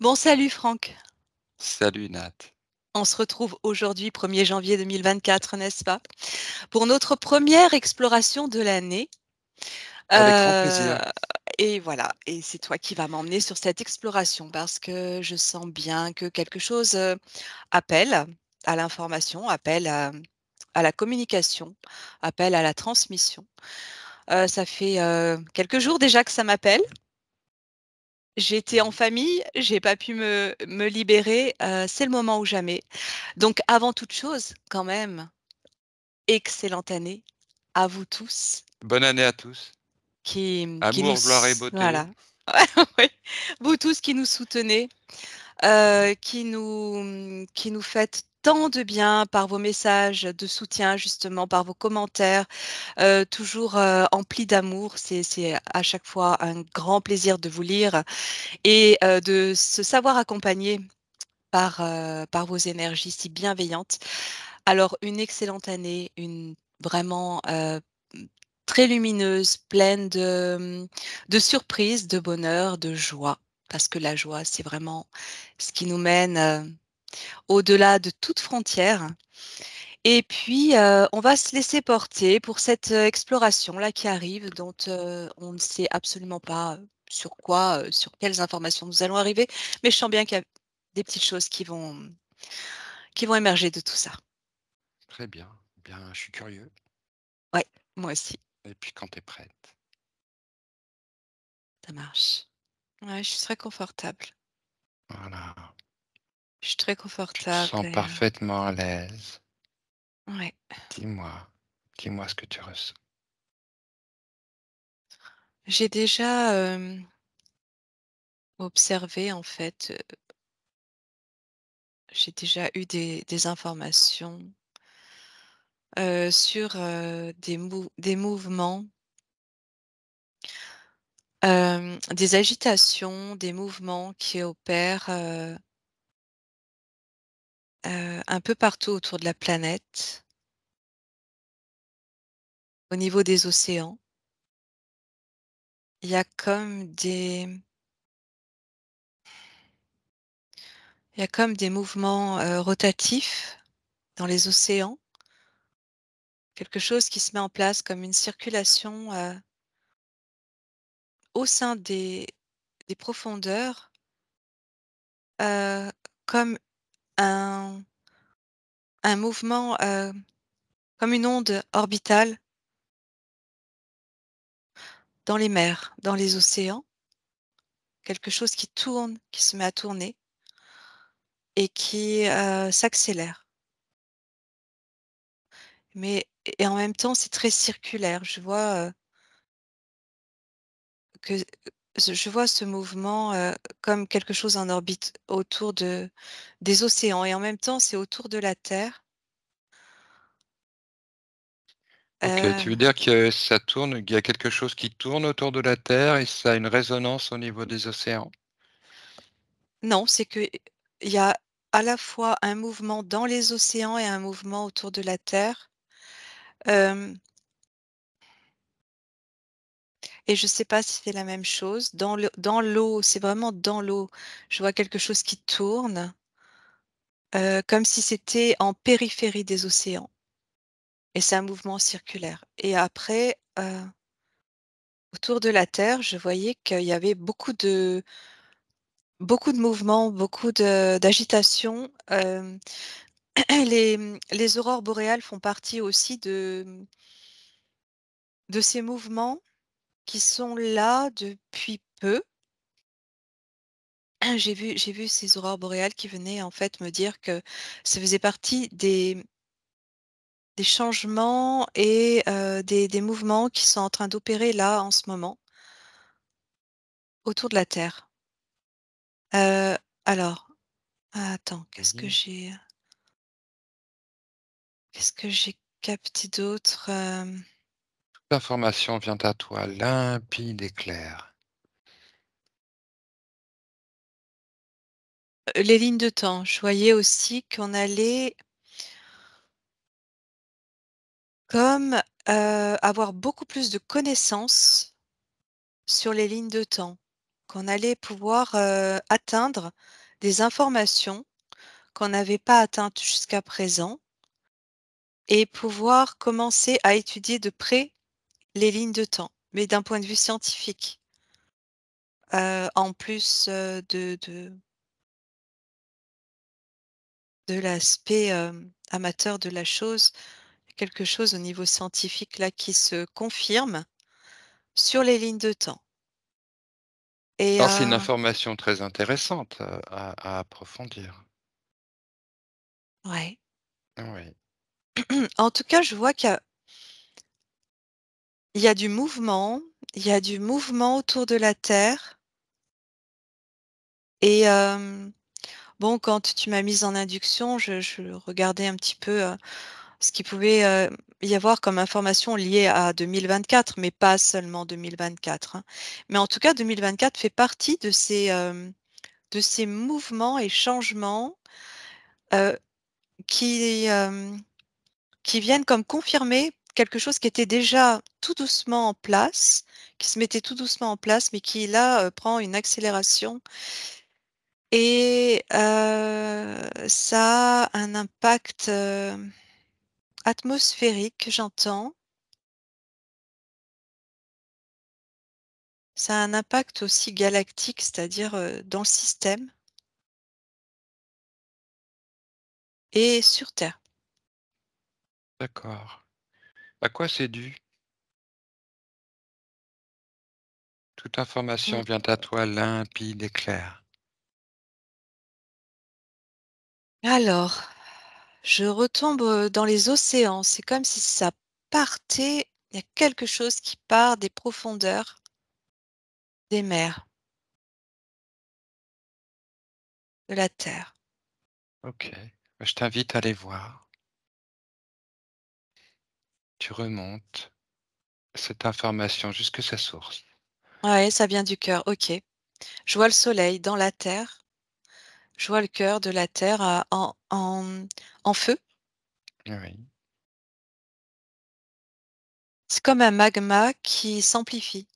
Bon, salut Franck. Salut Nat. On se retrouve aujourd'hui, 1er janvier 2024, n'est-ce pas? Pour notre première exploration de l'année. Avec grand plaisir. Et voilà, et c'est toi qui vas m'emmener sur cette exploration parce que je sens bien que quelque chose appelle à l'information, appelle à la communication, appelle à la transmission. Ça fait quelques jours déjà que ça m'appelle. J'étais en Mhm. famille, j'ai pas pu me libérer, c'est le moment ou jamais. Donc avant toute chose, quand même, excellente année à vous tous Bonne année à tous. qui nous Amour, gloire et s beauté. voilà. Oui, vous tous qui nous soutenez, qui nous faites tant de bien par vos messages de soutien, justement, par vos commentaires, toujours, emplis d'amour. C'est à chaque fois un grand plaisir de vous lire et de se savoir accompagné par vos énergies si bienveillantes. Alors une excellente année, une vraiment, très lumineuse, pleine de surprises, de bonheur, de joie. Parce que la joie, c'est vraiment ce qui nous mène, au-delà de toute frontière. Et puis, on va se laisser porter pour cette, exploration-là qui arrive, dont, on ne sait absolument pas, sur quoi, sur quelles informations nous allons arriver, mais je sens bien qu'il y a des petites choses qui vont émerger de tout ça. Très bien. Bien, je suis curieux. Ouais, moi aussi, Et puis quand tu es prête. ça marche. Ouais, je suis très confortable. Voilà. Je suis très Tu te confortable sens et parfaitement à l'aise. ouais. Dis-moi. Dis-moi ce que tu ressens. J'ai déjà, observé en fait, j'ai déjà eu des informations, sur, des mouvements, des agitations, des mouvements qui opèrent, un peu partout autour de la planète, au niveau des océans. Il y a comme des il y a comme des mouvements, rotatifs dans les océans, quelque chose qui se met en place comme une circulation, au sein des profondeurs, comme un un mouvement, comme une onde orbitale dans les mers, dans les océans, quelque chose qui tourne, qui se met à tourner et qui, s'accélère. Mais et en même temps, c'est très circulaire. Je vois, que je vois ce mouvement, comme quelque chose en orbite autour des océans et en même temps, c'est autour de la Terre. Ok, tu veux dire que ça tourne, qu'il y a quelque chose qui tourne autour de la Terre et ça a une résonance au niveau des océans? Non, c'est qu'il y a à la fois un mouvement dans les océans et un mouvement autour de la Terre. Hem Et je ne sais pas si c'est la même chose. Dans l'eau, c'est vraiment dans l'eau. Je vois quelque chose qui tourne, comme si c'était en périphérie des océans et c'est un mouvement circulaire et après, autour de la Terre, je voyais qu'il y avait beaucoup de mouvements, beaucoup d'agitation. Les aurores boréales font partie aussi de ces mouvements qui sont là depuis peu. J'ai vu ces aurores boréales qui venaient en fait me dire que ça faisait partie des changements et des mouvements qui sont en train d'opérer là, en ce moment, autour de la Terre. Heu, alors, attends, Mhm. qu'est-ce que j'ai capté d'autre? L'information vient à toi limpide et claire. Les lignes de temps. Je voyais aussi qu'on allait comme, avoir beaucoup plus de connaissances sur les lignes de temps, qu'on allait pouvoir, atteindre des informations qu'on n'avait pas atteintes jusqu'à présent et pouvoir commencer à étudier de près les lignes de temps, mais d'un point de vue scientifique. En plus, de l'aspect, amateur de la chose, quelque chose au niveau scientifique là qui se confirme sur les lignes de temps et Alors c'est une information très intéressante, à approfondir. ouais. Oui. En tout cas, je vois qu'il y a du mouvement, il y a du mouvement autour de la Terre et bon, quand tu m'as mise en induction, je regardais un petit peu, ce qu'il pouvait, y avoir comme information liée à 2024, mais pas seulement 2024, hein. Mais en tout cas, 2024 fait partie de ces mouvements et changements, heu, qui, qui viennent comme confirmer quelque chose qui était déjà tout doucement en place, qui se mettait tout doucement en place, mais qui là, prend une accélération et ça a un impact, atmosphérique, j'entends. Ça a un impact aussi galactique, c'est-à-dire, dans le système et sur Terre. D'accord. À quoi c'est dû? Toute information Mmh. vient à toi limpide et claire. Alors, je retombe, dans les océans. C'est comme si ça partait, il y a quelque chose qui part des profondeurs des mers, de la terre. OK. Je t'invite à aller voir. Tu remontes cette information jusque sa source. Ouais, ça vient du cœur, OK. Je vois le soleil dans la terre, je vois le cœur de la terre en feu. Oui, C'est comme un magma qui s'amplifie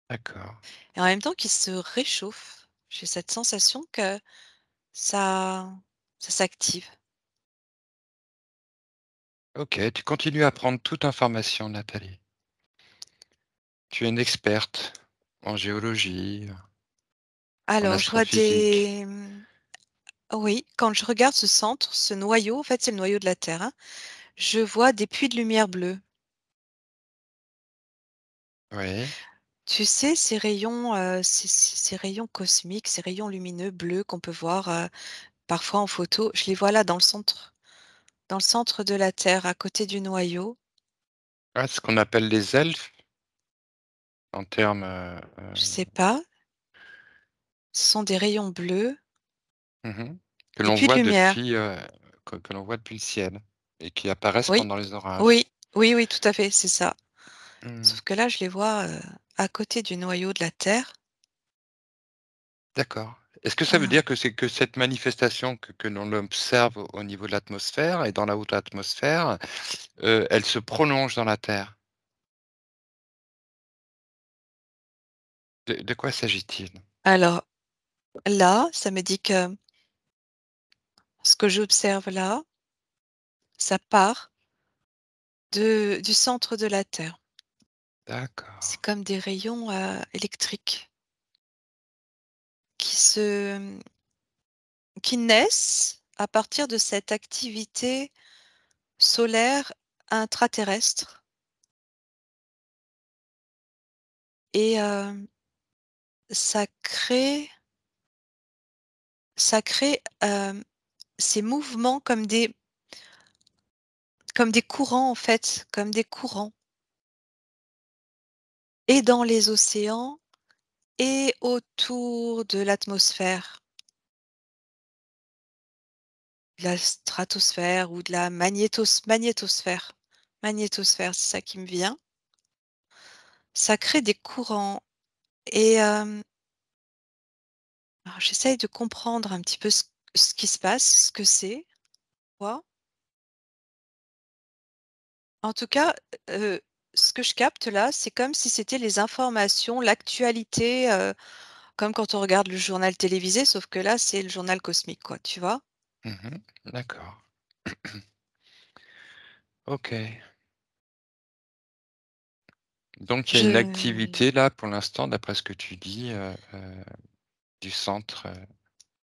d'accord. et en même temps qui se réchauffe. J'ai cette sensation que ça ça s'active. OK, tu continues à prendre toute information, Nathalie. Tu es une experte en géologie, en Alors je vois astrophysique. oui, quand je regarde ce centre, ce noyau, en fait, c'est le noyau de la Terre, hein, je vois des puits de lumière bleue. Oui. Tu sais, ces rayons, ces rayons cosmiques, ces rayons lumineux bleus qu'on peut voir, parfois en photo, je les vois là dans le centre de la Terre, à côté du noyau. Ah, ce qu'on appelle les elfes en termes, Je sais pas, ce sont des rayons bleus, mmh que des l'on puits de voit lumière. depuis, que l'on voit depuis le ciel et qui apparaissent Oui, pendant les orages. oui, oui, oui, tout à fait, c'est ça. Mmh. Sauf que là, je les vois, à côté du noyau de la Terre. D'accord. Est-ce que ça veut Ah. dire que c'est que cette manifestation que l'on observe au niveau de l'atmosphère et dans la haute atmosphère, elle se prolonge dans la Terre? De quoi s'agit-il? Alors là, ça me dit que ce que j'observe là, ça part du centre de la Terre. C'est D'accord. comme des rayons, électriques qui se qui naissent à partir de cette activité solaire intraterrestre et ça crée ces mouvements comme des courants, en fait, comme des courants et dans les océans et autour de l'atmosphère. De la stratosphère ou de la magnétosphère. Magnétosphère, c'est ça qui me vient. Ça crée des courants et alors j'essaye de comprendre un petit peu ce qui se passe, ce que c'est, quoi. En tout cas, heu, ce que je capte là, c'est comme si c'était les informations, l'actualité, comme quand on regarde le journal télévisé, sauf que là, c'est le journal cosmique, quoi, tu vois? Mmh. D'accord. OK. Donc il y a Je une activité là, pour l'instant, d'après ce que tu dis, du centre,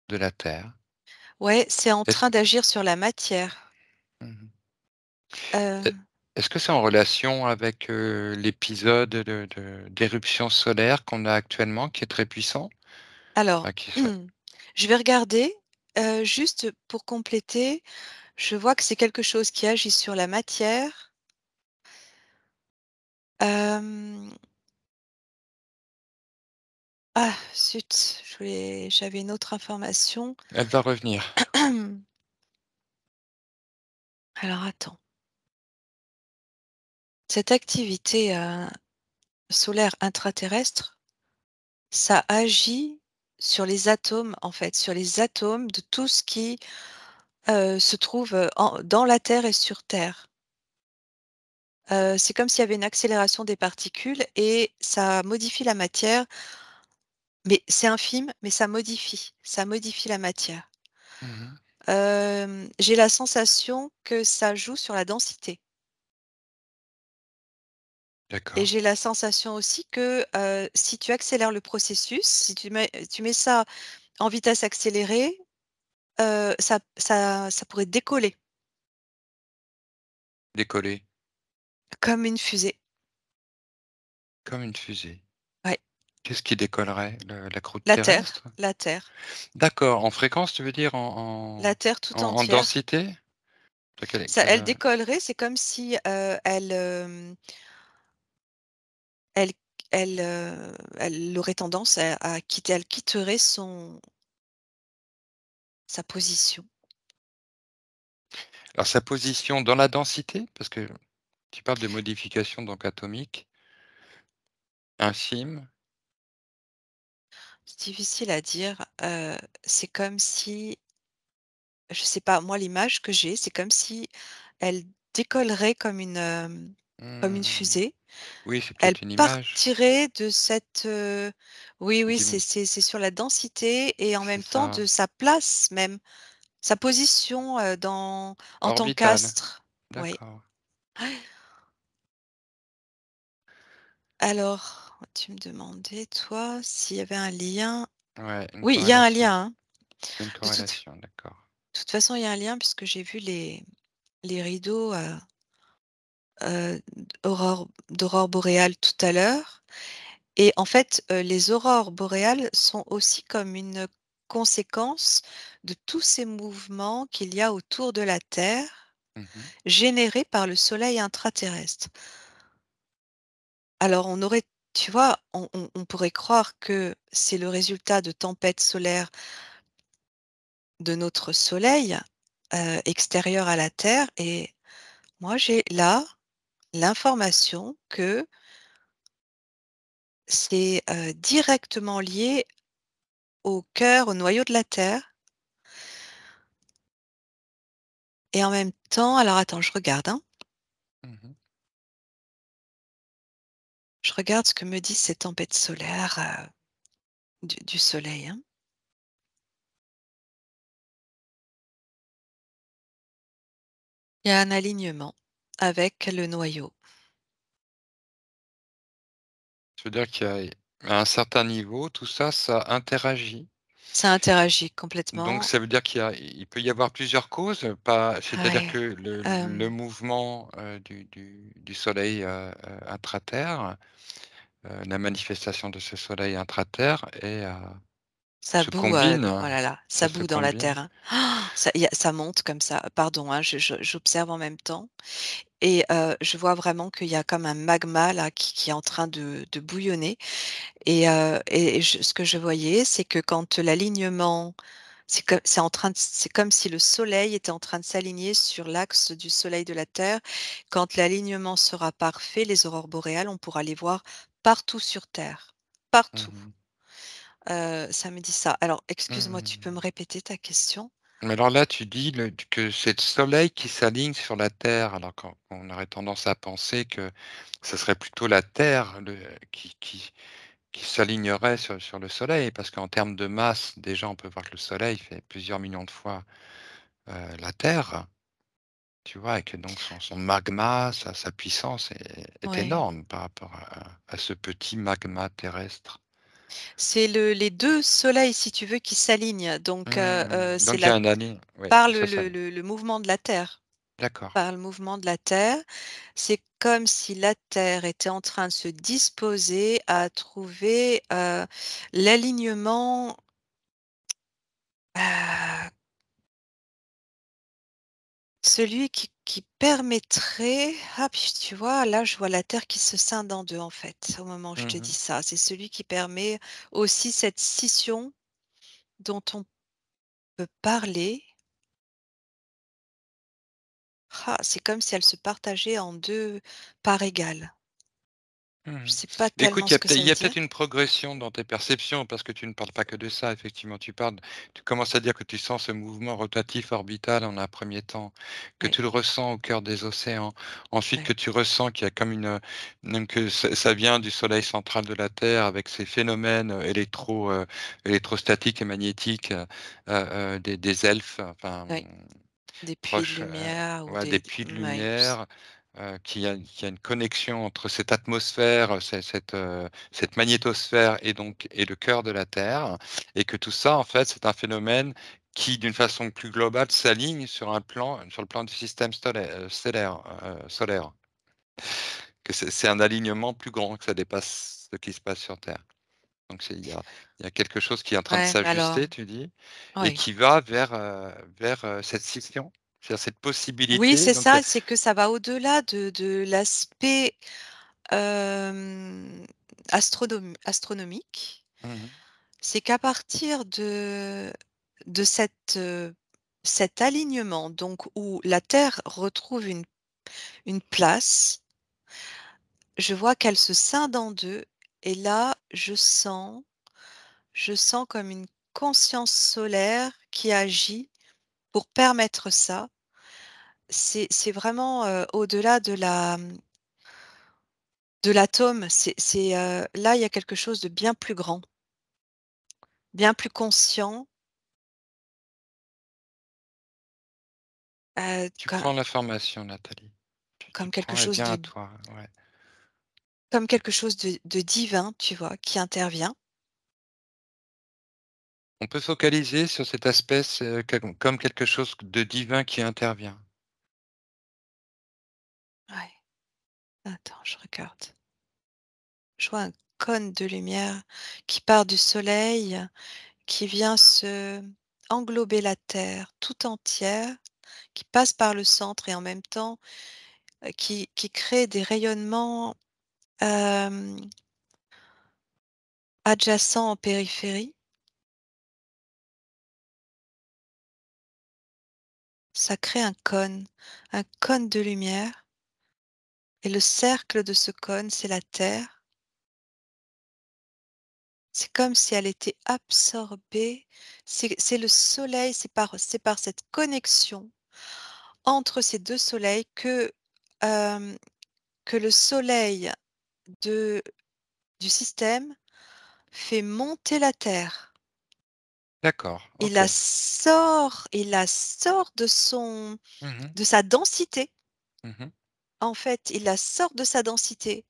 de la Terre. Ouais, c'est en Est-ce train d'agir sur la matière. Mmh Heu, est est-ce que c'est en relation avec, l'épisode d'éruption solaire qu'on a actuellement, qui est très puissant? alors, Enfin qui fait je vais regarder, juste pour compléter, je vois que c'est quelque chose qui agit sur la matière. Hem, ah zut, j'avais une autre information. Elle va revenir. Alors attends, cette activité, solaire intraterrestre, ça agit sur les atomes, en fait, sur les atomes de tout ce qui, se trouve, dans la Terre et sur Terre. C'est comme s'il y avait une accélération des particules et ça modifie la matière, mais c'est infime, mais ça modifie la matière. Mmh. J'ai la sensation que ça joue sur la densité et D'accord. j'ai la sensation aussi que, si tu accélères le processus, si tu mets ça en vitesse accélérée, ça pourrait décoller Décoller comme une fusée. comme une fusée. Ouais, Qu'est-ce qui décollerait? La croûte la terrestre? Terre, la Terre, D'accord, en fréquence, tu veux dire? En la Terre en tout en entière. densité? De Ça quelle, elle décollerait, c'est comme si, elle elle aurait tendance elle quitterait sa position. alors sa position dans la densité? Parce que tu parles de modification donc atomique, infime. C'est difficile à dire, c'est comme si je sais pas, moi l'image que j'ai, c'est comme si elle décollerait comme une Mmh. fusée. Oui, c'est Elle peut-être une image. partirait de cette, oui, oui, Dim c'est sur la densité et en c'est même temps ça, de sa place même, sa position, en tant orbitale. qu'astre. Oui. D'accord. Alors, tu me demandais, toi, s'il y avait un lien. Ouais, une Oui, il y a un corrélation. lien, hein. Une De toute corrélation, d'accord. toute façon, il y a un lien puisque j'ai vu les rideaux, d'aurore boréale tout à l'heure et en fait, les aurores boréales sont aussi comme une conséquence de tous ces mouvements qu'il y a autour de la Terre, Mmh. générés par le soleil intraterrestre. Alors on aurait tu vois, on pourrait croire que c'est le résultat de tempêtes solaires de notre soleil, extérieur à la Terre et moi j'ai là l'information que c'est, directement lié au cœur, au noyau de la Terre et en même temps alors attends, je regarde, hein, Mmh. je regarde ce que me disent ces tempêtes solaires, du soleil, hein. Il y a un alignement avec le noyau. Ça veut dire qu'il y a à un certain niveau, tout ça, ça interagit. Ça interagit Donc complètement. ça veut dire il peut y avoir plusieurs causes, pas c'est-à-dire Ouais, que le mouvement, du soleil, intra-Terre, la manifestation de ce soleil intra-Terre ça se bout, oh combine, là là, ça ça se bout dans la combine. terre, hein. Ça monte comme ça. Pardon, hein, j'observe en même temps et je vois vraiment qu'il y a comme un magma là qui est en train de bouillonner et ce que je voyais, c'est que quand l'alignement c'est comme si le soleil était en train de s'aligner sur l'axe du soleil de la Terre. Quand l'alignement sera parfait, les aurores boréales, on pourra les voir partout sur Terre, partout. Mmh mh. Ça me dit ça. Alors excuse-moi, tu peux me Mmh. répéter ta question? Mais alors là, tu dis que c'est le soleil qui s'aligne sur la Terre, alors qu'on aurait tendance à penser que ce serait plutôt la Terre qui s'alignerait sur le soleil. Parce qu'en termes de masse, déjà, on peut voir que le soleil fait plusieurs millions de fois, la Terre, tu vois? Et que donc son magma, sa puissance est Ouais. énorme par rapport à ce petit magma terrestre. C'est les 2 soleils, si tu veux, qui s'alignent. Donc, c'est Donc il y la a un ali oui, par ça s'aligne. le mouvement de la Terre. D'accord. Par le mouvement de la Terre, c'est comme si la Terre était en train de se disposer à trouver, l'alignement, heu, celui qui permettrait puis tu vois, là, je vois la Terre qui se scinde en 2 en fait, au moment où je te Mmh. dis ça. C'est celui qui permet aussi cette scission dont on peut parler. C'est comme si elle se partageait en 2 parts égales. Je Mmh. sais pas tellement Écoute, ce que il ça y veut a dire. peut-être une progression dans tes perceptions parce que tu ne parles pas que de ça, effectivement. Tu commences à dire que tu sens ce mouvement rotatif orbital en un premier temps, que Oui, tu le ressens au cœur des océans, ensuite que oui, tu ressens qu'il y a comme même que ça vient du soleil central de la Terre avec ces phénomènes, électrostatiques et magnétiques, des elfes, enfin, oui. Des puits de proches, lumière ou ouais, des des puits de ouais, lumière, qu'il y a une connexion entre cette atmosphère, cette magnétosphère et le cœur de la Terre et que tout ça, en fait, c'est un phénomène qui, d'une façon plus globale, s'aligne sur le plan du système solaire. Que c'est un alignement plus grand, que ça dépasse ce qui se passe sur Terre. Donc il y a quelque chose qui est en train de ouais, alors s'ajuster, tu dis et oui. qui va vers cette scission, c'est-à-dire cette Oui, possibilité c'est donc ça, c'est que ça va au-delà de l'aspect, hem, astronomique. mmh mh. C'est qu'à partir de cet alignement, donc où la Terre retrouve une place, je vois qu'elle se scinde en 2 et là, je sens comme une conscience solaire qui agit pour permettre ça. C'est vraiment, au-delà de l'atome, là, il y a quelque chose de bien plus grand, bien plus conscient, Tu prends l'information, Nathalie. Tu comme quelque prends, elle chose vient à de toi, ouais. divin, tu vois, qui intervient. On peut focaliser sur cet aspect, c'est comme quelque chose de divin qui intervient. Ouais, attends, je regarde. Je vois un cône de lumière qui part du soleil, qui vient se englober la terre tout entière, qui passe par le centre et en même temps, qui crée des rayonnements, hem, adjacents en périphérie. Ça crée un cône de lumière et le cercle de ce cône, c'est la Terre. C'est comme si elle était absorbée. C'est le soleil, c'est par cette connexion entre ces 2 soleils hem, que le soleil de du système fait monter la Terre. D'accord, Il OK. la sort Mmh mh. de sa densité. Mmh. En fait, il la sort de sa densité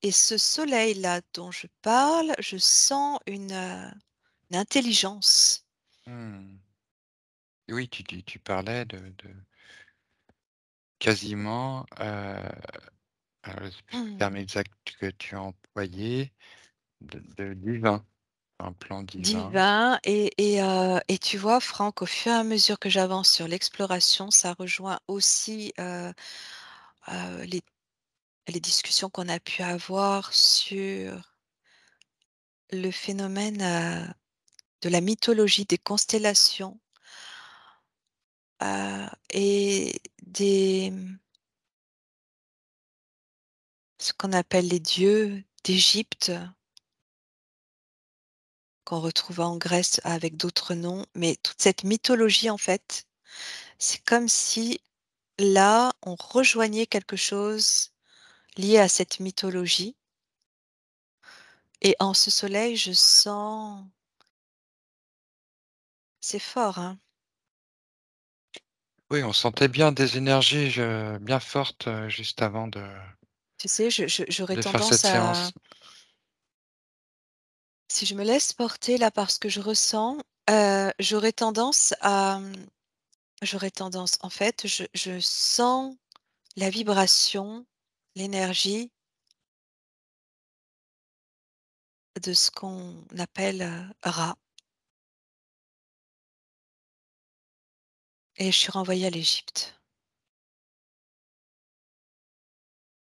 et ce soleil-là dont je parle, je sens une intelligence. Mmh. Oui, tu parlais de quasiment, le terme Mmh. exact que tu as employé, de divin, un plan divin. Divin et tu vois, Franck, au fur et à mesure que j'avance sur l'exploration, ça rejoint aussi, les discussions qu'on a pu avoir sur le phénomène, de la mythologie des constellations, et ce qu'on appelle les dieux d'Égypte, qu'on retrouve en Grèce avec d'autres noms, mais toute cette mythologie, en fait, c'est comme si là, on rejoignait quelque chose lié à cette mythologie et en ce soleil, je sens c'est fort, hein. Oui, on sentait bien des énergies, bien fortes, juste avant Tu sais, j'aurais de faire cette tendance à séance. si je me laisse porter là par ce que je ressens, j'aurais tendance à, j'aurais tendance en fait, je sens la vibration, l'énergie de ce qu'on appelle, Ra et je suis renvoyée à l'Égypte.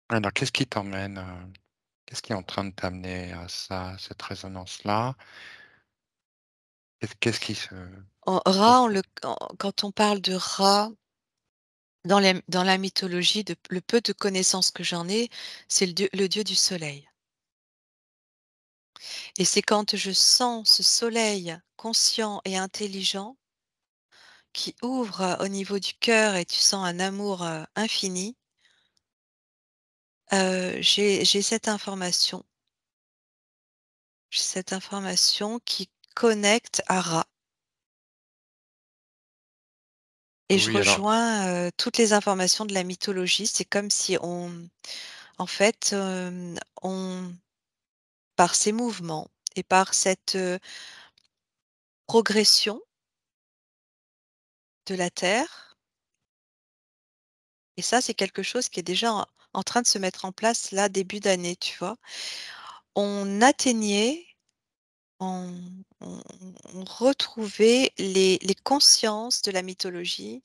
Alors qu'est-ce qui t'emmène, qu'est-ce qui est en train de t'amener à ça, à cette résonance-là? Qu'est-ce qui se En Ra, qu'est-ce on le quand on parle de Ra dans la mythologie, de le peu de connaissances que j'en ai, c'est le dieu du soleil et c'est quand je sens ce soleil conscient et intelligent qui ouvre, au niveau du cœur et tu sens un amour, infini, j'ai cette information qui connecte à Ra et je oui, alors rejoins, toutes les informations de la mythologie. C'est comme si en fait, on par ces mouvements et par cette, progression de la Terre et ça, c'est quelque chose qui est déjà en train de se mettre en place là, début d'année, tu vois? On atteignait On on retrouvait les consciences de la mythologie,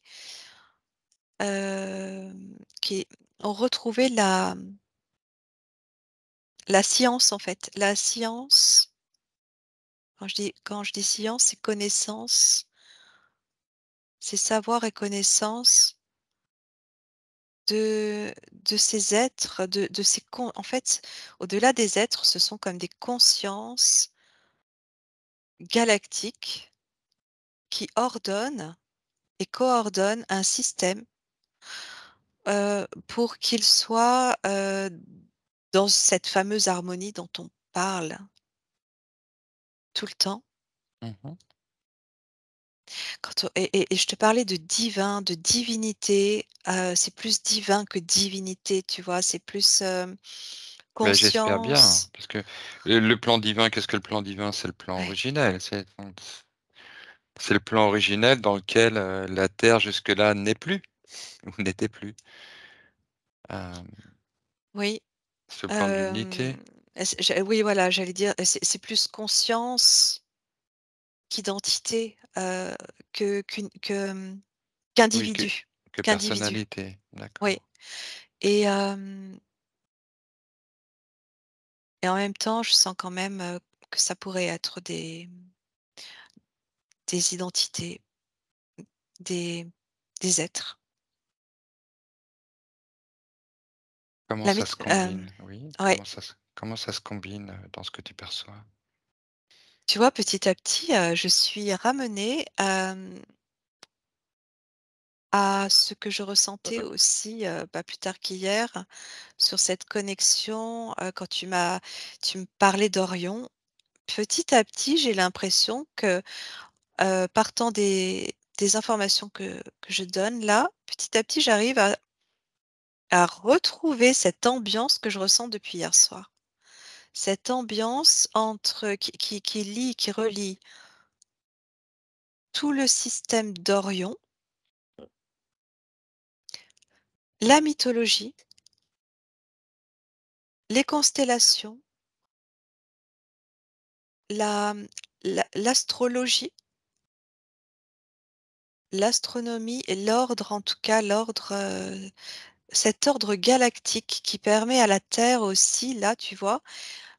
qui on retrouvait la science, en fait. La science, quand je dis science, c'est connaissance, c'est savoir et connaissance de ces êtres, de ces con en fait, au-delà des êtres, ce sont comme des consciences galactiques qui ordonnent et coordonnent un système. Pour qu'il soit, dans cette fameuse harmonie dont on parle tout le temps. mmh Quand on et je te parlais de divin, de divinité, c'est plus divin que divinité, tu vois? C'est plus, beh, j'espère bien, conscience. parce que le plan divin, qu'est-ce que le plan divin? C'est le plan Ouais, originel, c'est le plan originel dans lequel, la terre jusque-là n'est plus ou n'était plus. Hem, oui, Ce plan d'unité. hem, oui, voilà, j'allais dire, c'est plus conscience qu'identité, Oui, qu'individu que qu'individu. personnalité, Oui d'accord. et et en même temps, je sens quand même, que ça pourrait être des identités, des des êtres. Comment La ça myth se combine? Oui, Ouais, comment ça se combine, dans ce que tu perçois? tu vois, petit à petit, je suis ramenée, à ce que je ressentais aussi, pas plus tard qu'hier, sur cette connexion, quand tu me parlais d'Orion. Petit à petit, j'ai l'impression que, partant des informations que je donne là, petit à petit, j'arrive à retrouver cette ambiance que je ressens depuis hier soir. Cette ambiance entre qui lie, qui relie tout le système d'Orion, la mythologie, les constellations, la l'astrologie, l'astronomie et l'ordre, en tout cas l'ordre, cet ordre galactique qui permet à la Terre aussi, là, tu vois,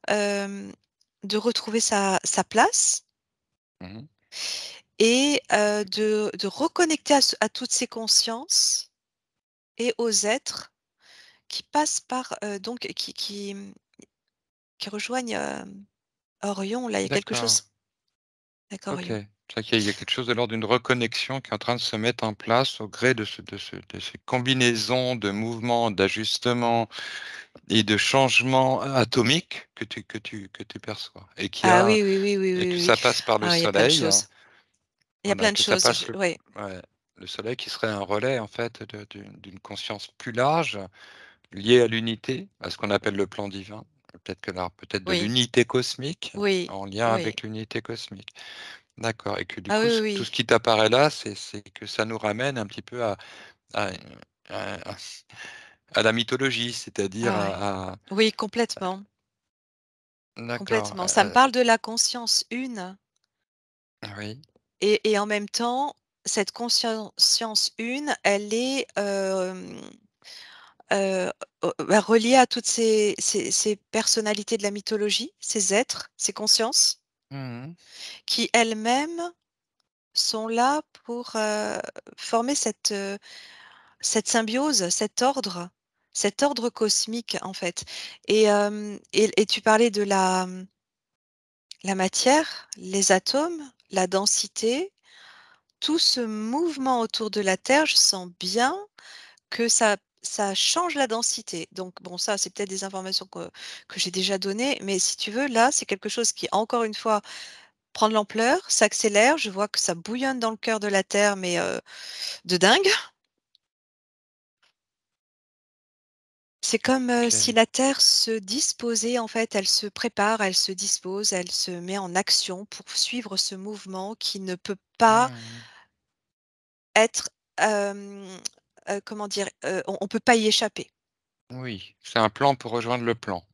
hem, de retrouver sa place Mmh. et de reconnecter à toutes ces consciences et aux êtres qui passent par, donc qui rejoignent, Orion. Là, il y a quelque D'accord. chose D'accord, OK. Yo. C'est-à-dire qu'il y a quelque chose de l'ordre d'une reconnexion qui est en train de se mettre en place au gré de ces combinaisons de mouvements, d'ajustements et de changements atomiques que tu perçois Ah oui, oui, oui, oui, et oui, que oui. ça passe par le Ah, il y a plein de soleil, choses. Il y a voilà, plein de que ça choses, passe je oui. le soleil qui serait un relais en fait d'une conscience plus large, liée à l'unité, à ce qu'on appelle le plan divin. Peut-être de Oui, l'unité cosmique, oui, en lien oui. avec l'unité cosmique. D'accord, et que du Ah coup, oui, oui, tout oui. ce qui t'apparaît là, c'est que ça nous ramène un petit peu à à à la mythologie, c'est-à-dire Ah oui. Oui, complètement, d'accord, complètement. Ça me parle de la conscience une oui. et en même temps, cette conscience une, elle est, reliée à toutes ces personnalités de la mythologie, ces êtres, ces consciences, Mmh. qui elles-mêmes sont là pour, former cette symbiose, cet ordre cosmique, en fait. Et tu parlais de la matière, les atomes, la densité, tout ce mouvement autour de la Terre, je sens bien que ça change la densité. Donc bon, ça, c'est peut-être des informations que j'ai déjà données, mais si tu veux, là, c'est quelque chose qui, encore une fois, prend de l'ampleur, s'accélère. Je vois que ça bouillonne dans le cœur de la Terre, mais de dingue. C'est comme, si OK. la Terre se disposait, en fait, elle se prépare, elle se dispose, elle se met en action pour suivre ce mouvement qui ne peut pas Mmh. être, comment dire? On peut pas y échapper. Oui, c'est un plan pour rejoindre le plan.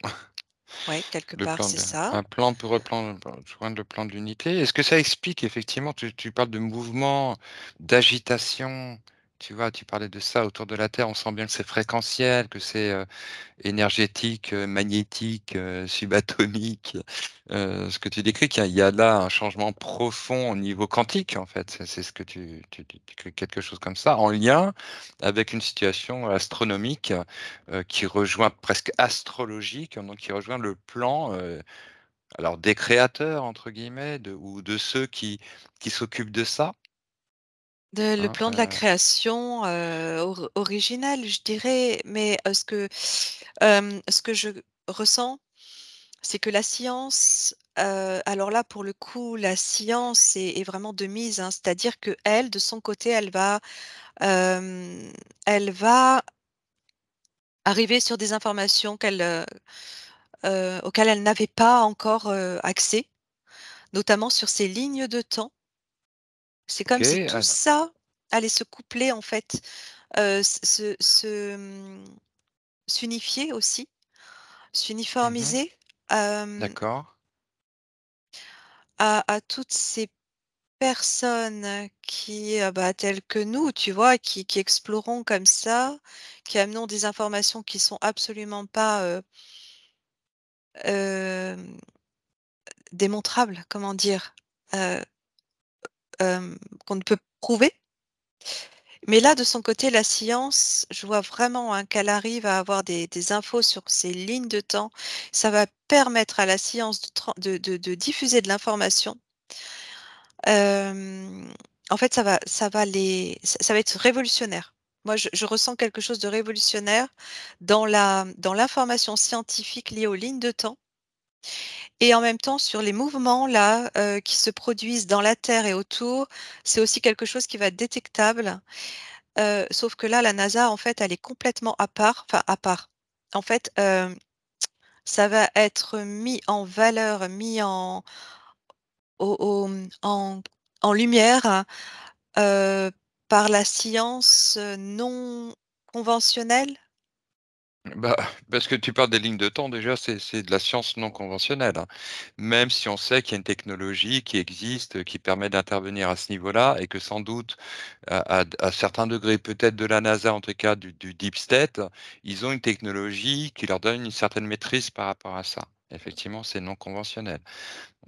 Ouais, quelque Le part, plan c'est de ça. un plan pour rejoindre le plan de l'unité. Est-ce que ça explique effectivement, tu parles de mouvement, d'agitation, tu vois? Tu parlais de ça autour de la Terre, on sent bien que c'est fréquentiel, que c'est, énergétique, magnétique, subatomique, ce que tu décris, qu'il y a là un changement profond au niveau quantique, en fait. C'est ce que tu décris quelque chose comme ça, en lien avec une situation astronomique, qui rejoint presque astrologique, donc qui rejoint le plan, alors «des créateurs» entre guillemets, ou de ceux qui s'occupent de ça, Le hein, plan de la création, originel, je dirais, mais, ce que je ressens, c'est que la science, alors là, pour le coup, la science est vraiment de mise, hein. C'est-à-dire qu'elle, de son côté, hem, elle va arriver sur des informations auxquelles elle n'avait pas encore, accès, notamment sur ces lignes de temps. C'est comme si OK, tout ça allait se coupler, en fait, s'unifier aussi, mmh. s'uniformiser, hem, D'accord. à toutes ces personnes qui, bah, telles que nous, tu vois? Qui explorons comme ça, qui amenons des informations qui sont absolument pas, hem, démontrables, comment dire? Heu, qu'on ne peut prouver. Mais là, de son côté, la science, je vois vraiment, hein, qu'elle arrive à avoir des infos sur ces lignes de temps. Ça va permettre à la science de diffuser de l'information. Hem, En fait, ça va être révolutionnaire. Moi, je ressens quelque chose de révolutionnaire dans l'information scientifique liée aux lignes de temps et en même temps sur les mouvements là, qui se produisent dans la Terre et autour. C'est aussi quelque chose qui va être détectable. Sauf que là, la NASA, en fait, elle est complètement à part, enfin à part. En fait, ça va être mis en valeur, mis en en lumière, heu, par la science, non conventionnelle. Bah, parce que tu parles des lignes de temps déjà, c'est de la science non conventionnelle, hein. Même si on sait qu'il y a une technologie qui existe, qui permet d'intervenir à ce niveau-là et que sans doute à certains degrés, peut-être de la NASA, en tout cas du deep state, ils ont une technologie qui leur donne une certaine maîtrise par rapport à ça. Effectivement, c'est non conventionnel.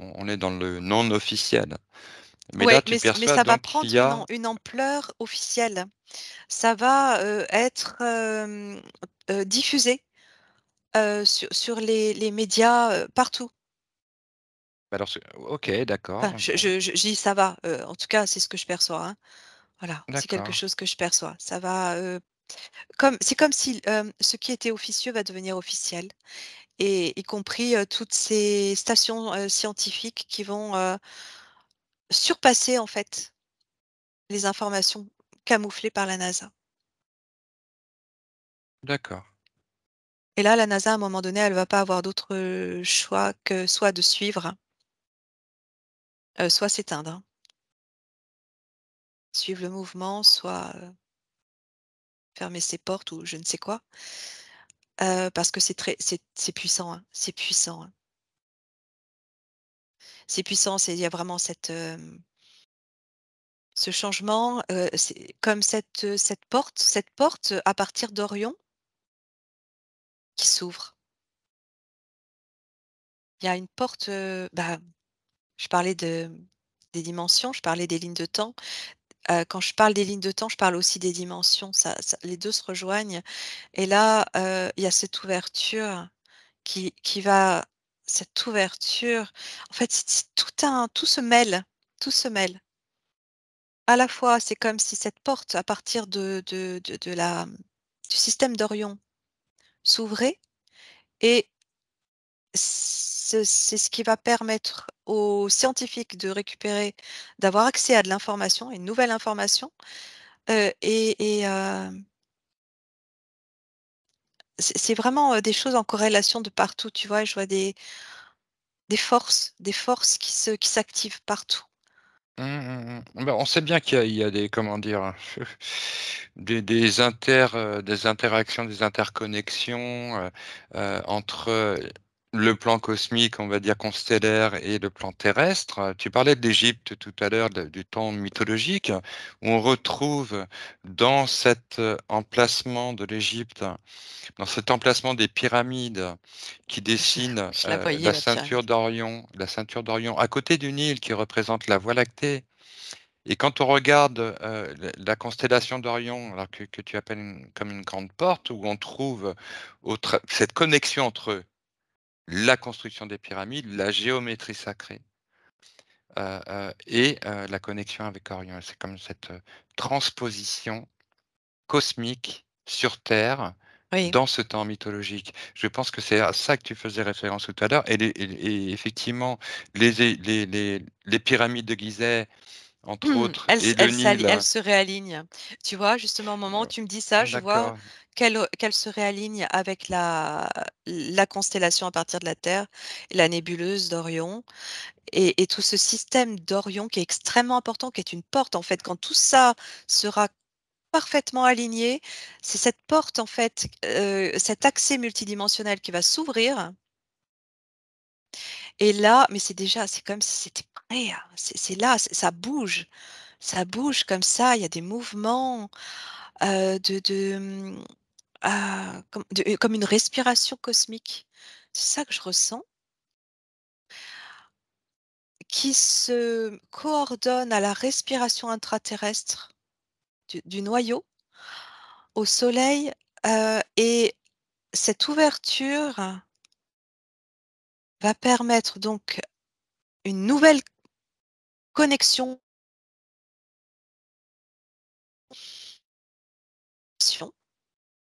On est dans le non officiel. Mais Ouais, là, tu mais perçois ça va donc qu'il prendre y a une ampleur officielle. Ça va, être, diffusé, sur les médias, partout. Bah, alors c'est OK, Enfin, d'accord, bon, je dis: «Ça va», en tout cas, c'est ce que je perçois, hein. Voilà, c'est quelque d'accord, chose que je perçois. Ça va, comme si, ce qui était officieux va devenir officiel et y compris, toutes ces stations, scientifiques qui vont, surpasser, en fait, les informations camouflées par la NASA. d'accord. Et là, la NASA, à un moment donné, elle va pas avoir d'autre, choix que soit de suivre, soit s'éteindre, hein. Suivre le mouvement, soit, fermer ses portes ou je ne sais quoi, parce que c'est puissant, hein, c'est puissant, hein. C'est puissant, il y a vraiment ce changement, c'est comme cette porte à partir d'Orion qui s'ouvre. Il y a une porte, je parlais des dimensions, je parlais des lignes de temps. Quand je parle des lignes de temps, je parle aussi des dimensions. Ça les 2 se rejoignent et là, il y a cette ouverture qui va cette ouverture, en fait, c'est tout se mêle, tout se mêle. À la fois, c'est comme si cette porte à partir du système d'Orion s'ouvrait et c'est ce qui va permettre aux scientifiques de récupérer d'avoir accès à de l'information, une nouvelle information, c'est vraiment, des choses en corrélation de partout, tu vois? Je vois des forces qui s'activent partout. Mmh, mmh, mmh. Bah, on sait bien qu'il y a des, comment dire? Des interactions, des interconnexions, entre le plan cosmique, on va dire constellaire et le plan terrestre. Tu parlais de l'Égypte tout à l'heure, du temps mythologique, où on retrouve dans cet, emplacement de l'Égypte, dans cet emplacement des pyramides qui Je dessinent, je la voyais la pyramide. La ceinture d'Orion, à côté d'une île qui représente la Voie lactée. Et quand on regarde, la constellation d'Orion, alors que tu appelles comme une grande porte, où on trouve cette connexion entre la construction des pyramides, la géométrie sacrée, et la connexion avec Orion. C'est comme cette, transposition cosmique sur Terre, Oui. dans ce temps mythologique. Je pense que c'est à ça que tu faisais référence tout à l'heure, et effectivement, les pyramides de Gizeh, entre autres, et le Elle Nil. se réaligne. Tu vois? Justement, au moment où tu me dis ça, je vois D'accord. qu'elle se réaligne avec la constellation à partir de la Terre, la nébuleuse d'Orion et tout ce système d'Orion qui est extrêmement important, qui est une porte, en fait. Quand tout ça sera parfaitement aligné, c'est cette porte, en fait, cet accès multidimensionnel qui va s'ouvrir et là mais c'est comme si c'était prêt, hein. C'est là, ça bouge comme ça, il y a des mouvements, comme une respiration cosmique. C'est ça que je ressens, qui se coordonne à la respiration intraterrestre du noyau au soleil, et cette ouverture va permettre donc une nouvelle connexion.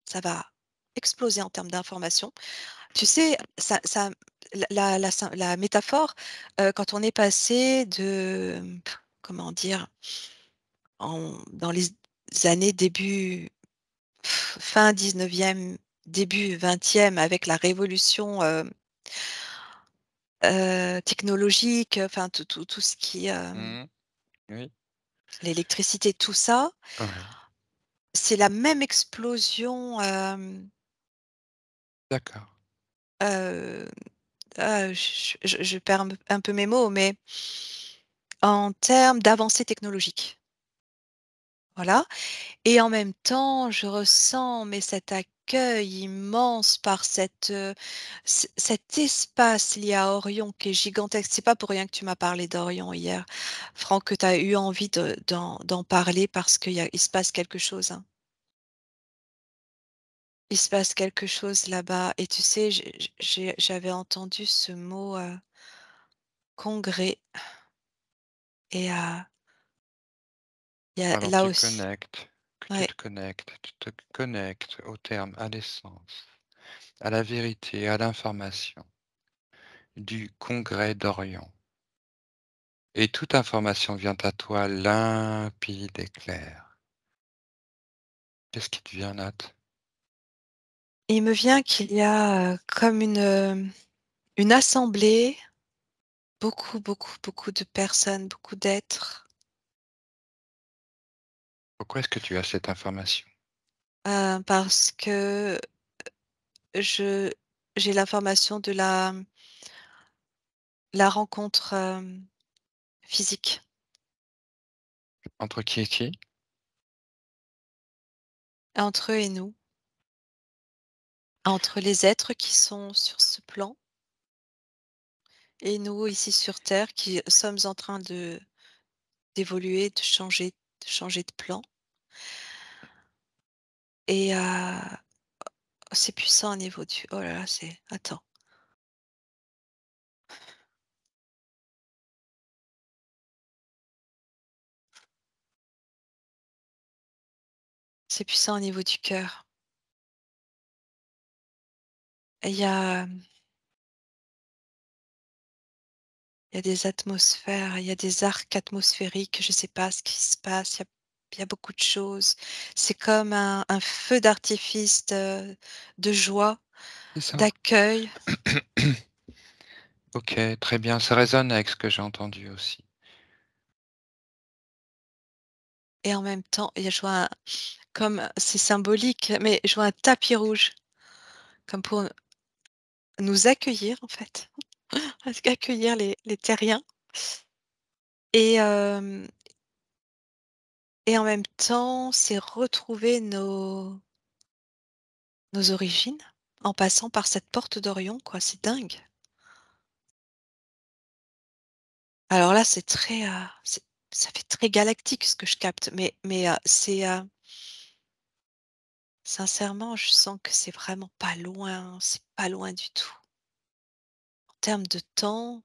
Ça va exploser en termes d'informations. Tu sais, ça la métaphore, quand on est passé de, comment dire? Dans les années fin 19e, début 20e avec la révolution, technologique, enfin tout ce qui, Mmh. Oui. l'électricité, tout ça, Ouais. c'est la même explosion, D'accord. heu, je perds un peu mes mots, mais en termes d'avancées technologiques. Voilà. Et en même temps, je ressens, mais cet accueil immense par cet espace lié à Orion qui est gigantesque. C'est pas pour rien que tu m'as parlé d'Orion hier, Franck, que tu as eu envie d'en parler parce il se passe quelque chose, hein. Il se passe quelque chose là-bas et tu sais, j'avais entendu ce mot, congrès et il y a Alors là tu aussi connectes, que ouais, tu te connectes au terme, à l'essence, à la vérité, à l'information du congrès d'Orient. Et toute information vient à toi limpide et claire. Qu'est-ce qui te vient, Nat? il me vient qu'il y a, comme une assemblée, beaucoup, beaucoup, beaucoup de personnes, beaucoup d'êtres, Pourquoi est-ce que tu as cette information? parce que je j'ai l'information de la rencontre, physique Entre qui et qui? entre eux et nous, entre les êtres qui sont sur ce plan et nous ici sur terre qui sommes en train de d'évoluer, de changer de plan et c'est puissant au niveau du oh là là, c'est attends, c'est puissant au niveau du cœur. Et il y a des atmosphères, il y a des arcs atmosphériques, je sais pas ce qui se passe, il y a beaucoup de choses. C'est comme un feu d'artifice de joie, C'est ça. d'accueil OK, très bien, ça résonne avec ce que j'ai entendu aussi. et en même temps, il y a je vois un comme c'est symbolique, mais je vois un tapis rouge, comme pour nous accueillir en fait, accueillir les terriens et et en même temps, c'est retrouver nos origines, en passant par cette porte d'Orion quoi, c'est dingue. Alors là, c'est très, ça fait très galactique ce que je capte, mais c'est, sincèrement, je sens que c'est pas loin du tout. En termes de temps,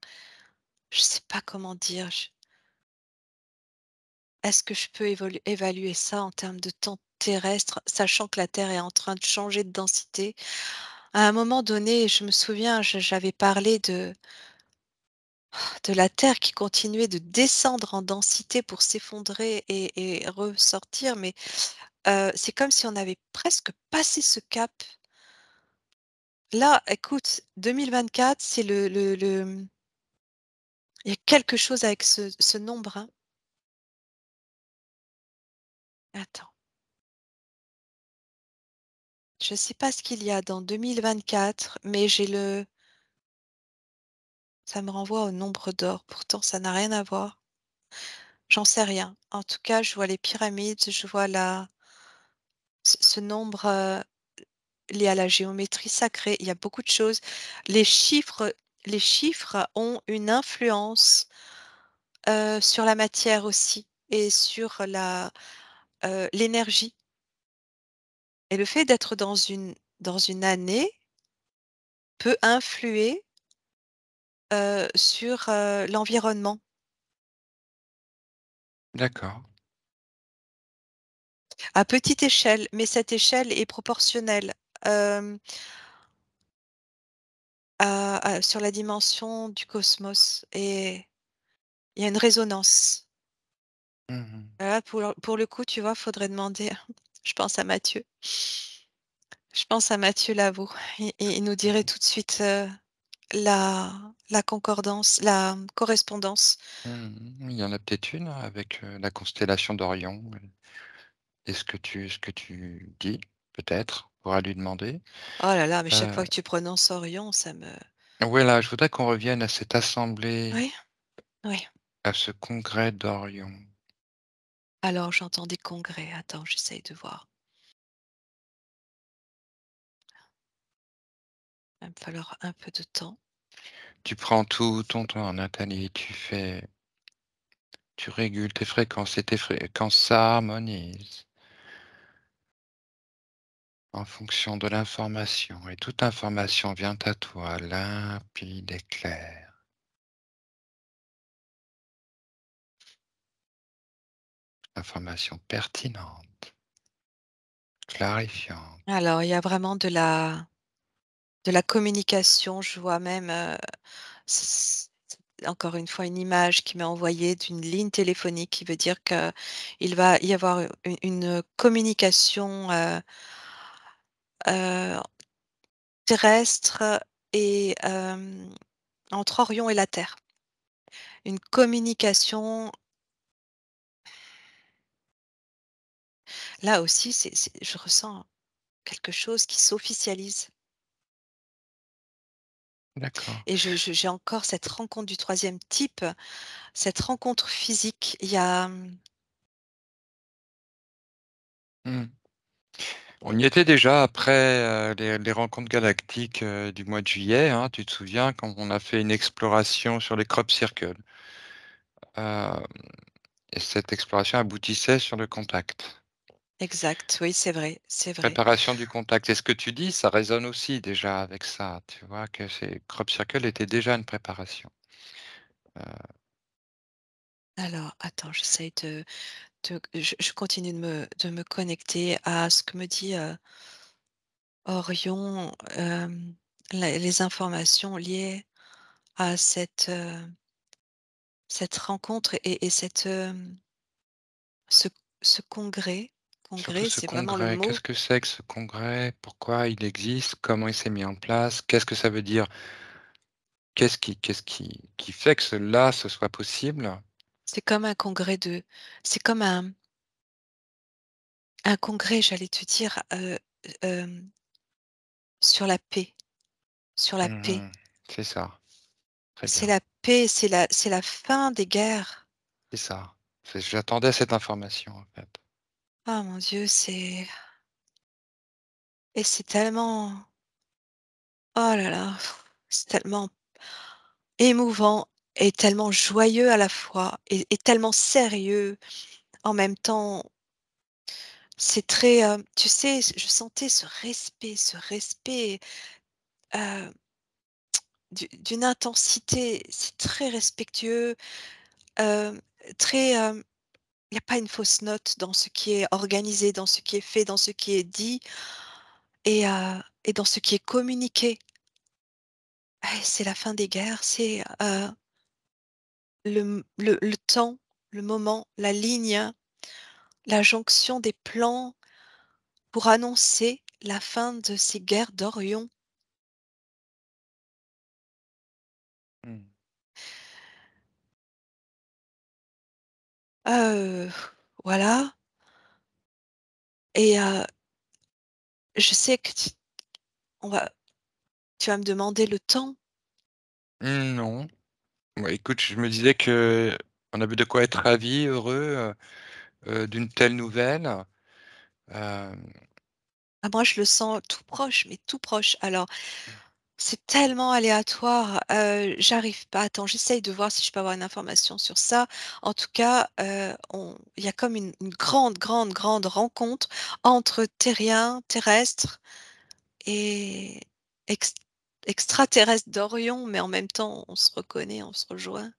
je sais pas comment dire, je est-ce que je peux évaluer ça en termes de temps terrestre, sachant que la Terre est en train de changer de densité? À un moment donné, je me souviens, j'avais parlé de la Terre qui continuait de descendre en densité pour s'effondrer et ressortir, mais c'est comme si on avait presque passé ce cap. Là, écoute, 2024, c'est il y a quelque chose avec ce nombre, hein. Attends, je sais pas ce qu'il y a dans 2024, mais ça me renvoie au nombre d'or. Pourtant, ça n'a rien à voir. J'en sais rien. En tout cas, je vois les pyramides, je vois ce nombre, lié à la géométrie sacrée. Il y a beaucoup de choses. Les chiffres les chiffres ont une influence, sur la matière aussi et sur l'énergie et le fait d'être dans une année peut influer, sur, l'environnement D'accord. à petite échelle, mais cette échelle est proportionnelle, hem, sur la dimension du cosmos et il y a une résonance. Mmh. Là, pour le coup, tu vois, faudrait demander je pense à Mathieu. Je pense à Mathieu Lavo. Il nous dirait Mmh. tout de suite, la concordance, la correspondance. Mmh. Il y en a peut-être une avec, la constellation d'Orion, et ce que tu dis, peut-être, on pourra lui demander. Oh là là, mais chaque Heu, fois que tu prononces Orion, ça me voilà, je voudrais qu'on revienne à cette assemblée, oui, oui. à ce congrès d'Orion. Alors j'entends des congrès. Attends, j'essaye de voir. Il va me falloir un peu de temps. Tu prends tout ton temps, Nathalie, tu régules tes fréquences et tes fréquences s'harmonisent en fonction de l'information et toute information vient à toi limpide et claire. Information pertinente, clarifiante. Alors, il y a vraiment de la communication. Je vois même, c encore une fois, une image qui m'est envoyée d'une ligne téléphonique qui veut dire qu'il va y avoir une communication, heu, terrestre et entre Orion et la Terre. Une communication, là aussi, je ressens quelque chose qui s'officialise D'accord. et j'ai encore cette rencontre du troisième type, cette rencontre physique. Il y a, Mmh. On y était déjà après, les rencontres galactiques, du mois de juillet, hein, tu te souviens quand on a fait une exploration sur les crop circles? Hem et cette exploration aboutissait sur le contact. exact, oui, c'est vrai, c'est vrai. Préparation du contact et ce que tu dis, ça résonne aussi déjà avec ça, tu vois? Que ces crop circles étaient déjà une préparation. Alors attends, j'essaye je continue de me connecter à ce que me dit, Orion, les informations liées à cette rencontre et ce ce Surtout congrès, ce c'est vraiment le congrès, mot. qu'est-ce que c'est que ce congrès? Pourquoi il existe? Comment il s'est mis en place? Qu'est-ce que ça veut dire? Qu'est-ce qui fait que cela ce soit possible? C'est comme un congrès c'est comme un congrès, j'allais te dire, hem, sur la paix, sur la paix. Mmh. C'est ça, très C'est bien, la paix, c'est la fin des guerres. c'est ça. J'attendais cette information, en fait. Ah mon Dieu, c'est tellement, oh là là, c'est tellement émouvant et tellement joyeux à la fois et tellement sérieux en même temps. C'est très, tu sais, je sentais ce respect, heu, d'une intensité. C'est très respectueux, hem, très, il y a pas une fausse note dans ce qui est organisé, dans ce qui est fait, dans ce qui est dit et dans ce qui est communiqué. C'est la fin des guerres, c'est, le temps, le moment, la ligne, la jonction des plans pour annoncer la fin de ces guerres d'Orion. Mmh. Heu, voilà et je sais que on va tu vas me demander le temps. Non. Bah, écoute, je me disais que on avait de quoi être ravi, heureux, d'une telle nouvelle. Hem, Ah moi je le sens tout proche, mais tout proche. Alors c'est tellement aléatoire, j'arrive pas. Attends, j'essaye de voir si je peux avoir une information sur ça. En tout cas, on il y a comme une grande, grande, grande rencontre entre terriens, terrestres et ex extraterrestres d'Orion, mais en même temps, on se reconnaît, on se rejoint.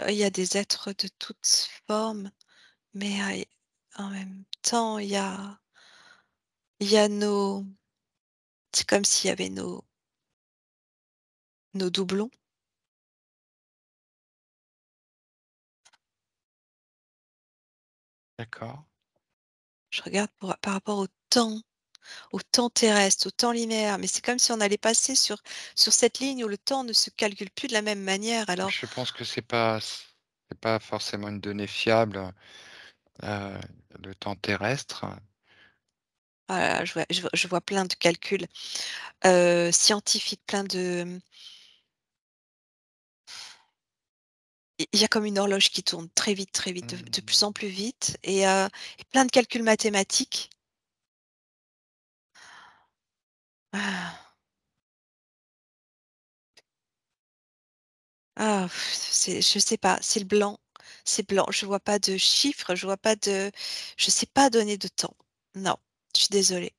Il y a des êtres de toutes formes, mais en même temps, il y a nos c'est comme s'il y avait nos doublons. d'accord. Je regarde par rapport au temps terrestre, au temps linéaire, mais c'est comme si on allait passer sur cette ligne où le temps ne se calcule plus de la même manière. Alors, Je pense que c'est pas forcément une donnée fiable, heu, le temps terrestre. ah là là, je vois plein de calculs, scientifiques, plein de il y a comme une horloge qui tourne très vite, de plus en Mmh. plus vite et plein de calculs mathématiques. Ah, je sais pas, c'est blanc. Je vois pas de chiffres, je sais pas donner de temps. Non, je suis désolée.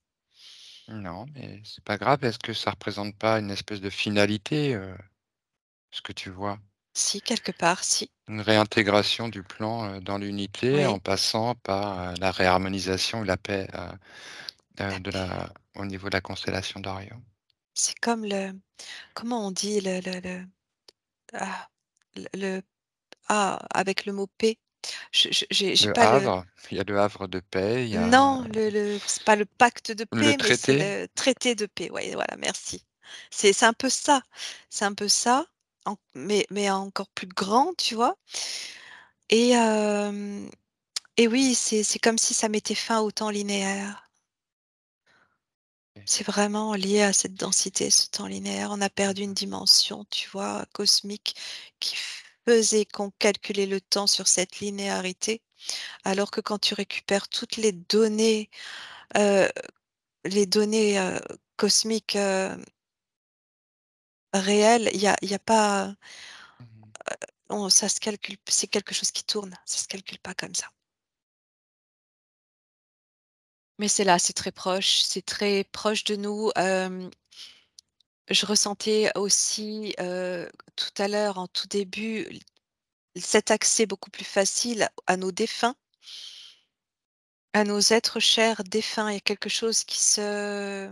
Non, mais c'est pas grave. Est-ce que ça représente pas une espèce de finalité, ce que tu vois? Si, quelque part, si. Une réintégration du plan, dans l'unité Oui, en passant par, la réharmonisation et la paix, la de paix. la au niveau de la constellation d'Orion. C'est comme le comment on dit ah, le avec le mot paix. Je j'ai Le pas le Havre, il y a le Havre de paix, il y a non, le c'est pas le pacte de le paix, mais c'est traité. le traité de paix. Ouais, voilà, merci. C'est un peu ça. C'est un peu ça, mais encore plus grand, tu vois? Et et oui, c'est comme si ça mettait fin au temps linéaire. C'est vraiment lié à cette densité, ce temps linéaire. On a perdu une dimension, tu vois, cosmique qui faisait qu'on calculait le temps sur cette linéarité, alors que quand tu récupères toutes heu, les données, cosmiques, réelles, il y a pas Mmh. on ça se calcule c'est quelque chose qui tourne, ça se calcule pas comme ça. Mais c'est là, c'est très proche, c'est très proche de nous. Je ressentais aussi, tout à l'heure, en tout début, cet accès beaucoup plus facile à nos défunts, à nos êtres chers défunts. Il y a quelque chose qui se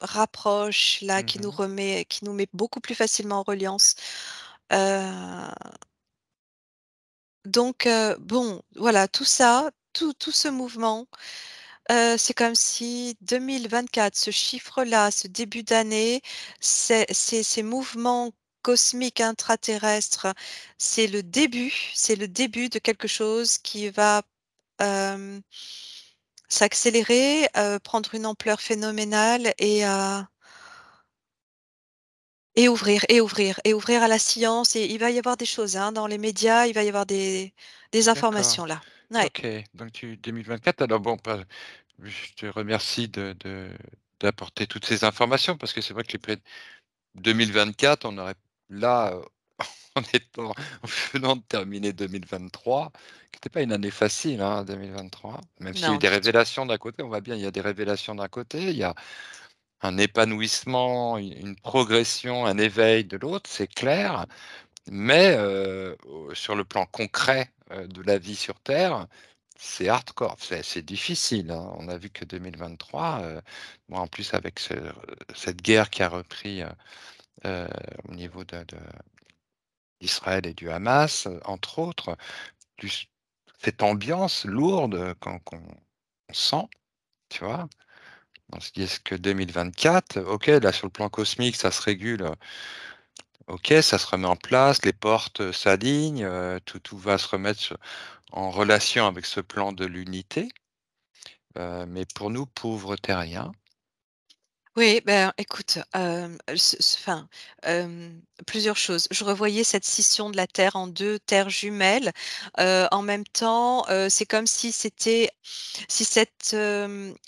rapproche là, Mmh. qui nous met beaucoup plus facilement en reliance. Heu, donc bon, voilà, tout ça, tout ce mouvement, c'est comme si 2024, ce chiffre-là, ce début d'année, ces mouvements cosmiques intraterrestres, c'est le début de quelque chose qui va, hem, s'accélérer, prendre une ampleur phénoménale et ouvrir à la science et il va y avoir des choses, hein, dans les médias, il va y avoir des D'accord. informations là. Ouais. OK, donc tu 2024 alors bon, pas je te remercie de d'apporter toutes ces informations parce que c'est vrai que les pré 2024, on aurait là, en étant en venant de terminer 2023, qui était pas une année facile, hein, 2023, même s'il y a eu Non, des du tout. révélations d'un côté, on voit bien, il y a des révélations d'un côté, il y a un épanouissement, une progression, un éveil de l'autre, c'est clair. Mais sur le plan concret, de la vie sur terre, c'est hardcore, c'est difficile, hein. On a vu que 2023, bon, en plus avec cette guerre qui a repris, heu, au niveau d'Israël et du Hamas, entre autres, plus cette ambiance lourde, qu'on sent, tu vois? On se dit: «Est-ce que 2024, OK, là sur le plan cosmique, ça se régule, OK, ça se remet en place, les portes, s'alignent, tout va se remettre en relation avec ce plan de l'unité, mais pour nous pauvres terriens, Oui, ben, écoute, enfin, plusieurs choses. Je revoyais cette scission de la Terre en 2 terres jumelles, en même temps, c'est comme si cet,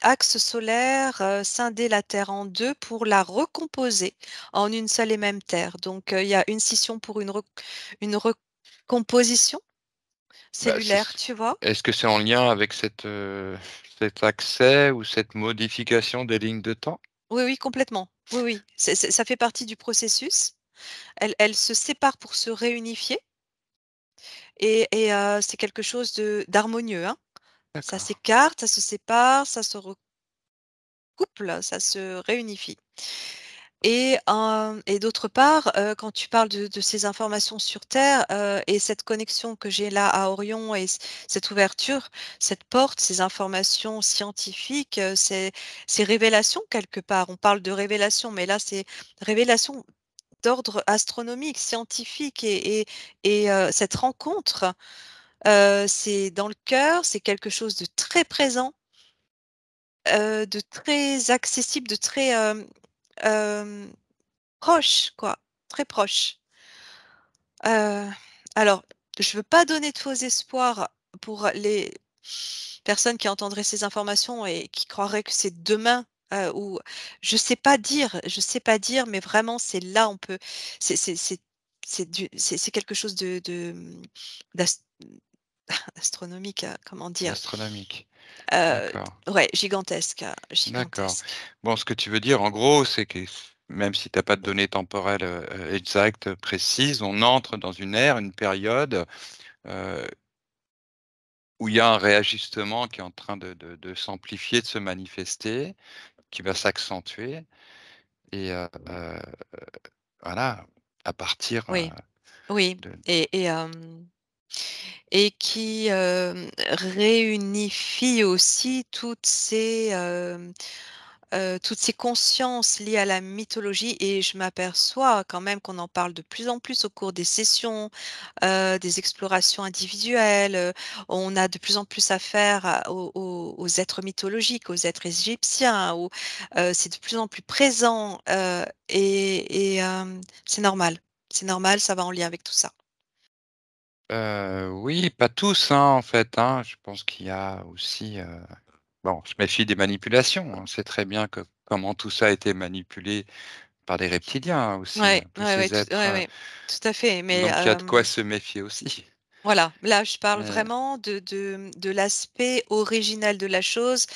axe solaire, scindait la Terre en 2 pour la recomposer en une seule et même Terre. Donc, il y a une scission pour une recomposition bah, cellulaire, tu vois? est-ce que c'est en lien avec cet accès ou cette modification des lignes de temps? Oui, oui, complètement. Oui, oui, ça fait partie du processus. Elles se séparent pour se réunifier et c'est quelque chose d'harmonieux, hein. Ça D'accord. s'écarte, ça se sépare, ça se recouple, ça se réunifie et d'autre part, quand tu parles de ces informations sur Terre, et cette connexion que j'ai là à Orion et cette ouverture, cette porte, ces informations scientifiques, ces révélations quelque part. On parle de révélations, mais là, c'est révélations d'ordre astronomique, scientifique et cette rencontre, c'est dans le cœur, c'est quelque chose de très présent, de très accessible, de très, hem, proche quoi, très proche. Heu, alors je veux pas donner de faux espoirs pour les personnes qui entendraient ces informations et qui croiraient que c'est demain, ou je sais pas dire, mais vraiment c'est là on peut c'est c'est quelque chose de d'as astronomique, comment dire? Astronomique. Heu, D'accord, ouais, gigantesque, d'accord. gigantesque. Bon, ce que tu veux dire en gros, c'est que même si tu as pas de données temporelles, exactes, précises, on entre dans une ère, une période, heu, où il y a un réajustement qui est en train de s'amplifier, de se manifester, qui va s'accentuer et voilà, à partir, Oui, oui de et qui, réunifie aussi toutes ces consciences liées à la mythologie et je m'aperçois quand même qu'on en parle de plus en plus au cours des sessions, des explorations individuelles, on a de plus en plus affaire aux êtres mythologiques, aux êtres égyptiens, c'est de plus en plus présent, c'est normal. C'est normal, ça va en lien avec tout ça. oui, pas tous, hein, en fait, hein. Je pense qu'il y a aussi, bon, je méfie des manipulations. On sait très bien que comment tout ça a été manipulé par les reptiliens aussi, Ouais, tous ouais, ouais, ces êtres, tout à fait, mais donc il y a de quoi se méfier aussi. voilà, là, je parle Heu, vraiment de l'aspect original de la chose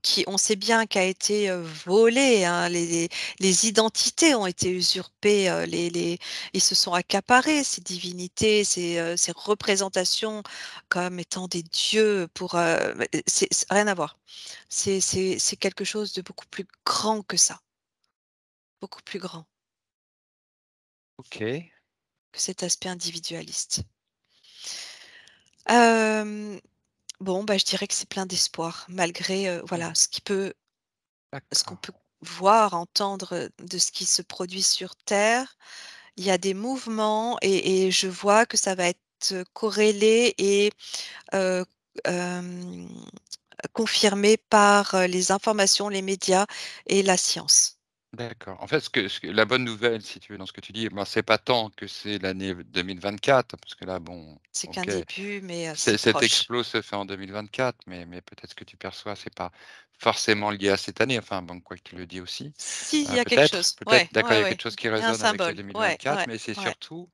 qui on sait bien qu'a été, volé, hein. Les identités ont été usurpées, les ils se sont accaparés ces divinités, ces représentations comme étant des dieux pour, c'est rien à voir. C'est quelque chose de beaucoup plus grand que ça, beaucoup plus grand OK, que cet aspect individualiste. Hem Bon, bah, je dirais que c'est plein d'espoir malgré, voilà, ce qu'on d'accord, peut voir, entendre, de ce qui se produit sur terre. Il y a des mouvements et je vois que ça va être, corrélé et heu, hem, confirmé par, les informations, les médias et la science. d'accord. En fait, ce que la bonne nouvelle, si tu veux, dans ce que tu dis, ben, c'est pas tant que c'est l'année 2024, parce que là, bon, C'est qu'un OK, début, mais c'est cet proche. explos se fait en 2024, mais peut-être que tu perçois, c'est pas forcément lié à cette année, enfin, bon, quoi que tu le dis aussi. Si, il y a quelque Peut-être, chose. peut-être, Ouais, d'accord, il ouais, y a ouais. quelque chose qui Il y a un résonne avec le symbole. Ouais, 2024, ouais, mais c'est ouais. surtout,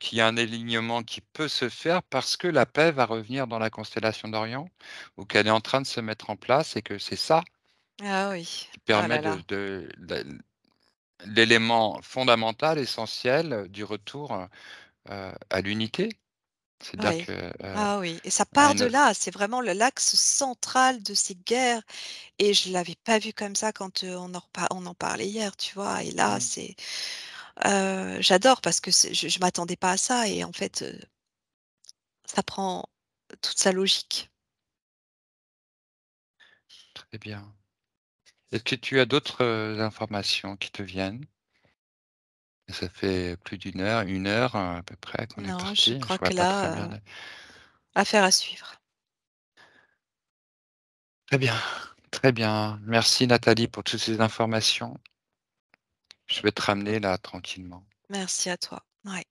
qu'il y a un alignement qui peut se faire parce que la paix va revenir dans la constellation d'Orion ou qu'elle est en train de se mettre en place et que c'est ça Ah oui. qui Ah permet là là. l'élément fondamental, essentiel, du retour, à l'unité. C'est-à-dire Oui. que, Ah oui et ça à part de une là, c'est vraiment l'axe central de ces guerres et je l'avais pas vu comme ça quand, on en parlait hier, tu vois? Et là, mmh, j'adore parce que je m'attendais pas à ça et en fait, ça prend toute sa logique. très bien. Est-ce que tu as d'autres, informations qui te viennent? Ça fait plus d'une heure, 1 heure, à peu près qu'on est Non, je parti. Je crois vois que pas très là, bien. affaire à suivre. Très bien, très bien. Merci Nathalie pour toutes ces informations. Je vais te ramener là tranquillement. Merci à toi. Ouais.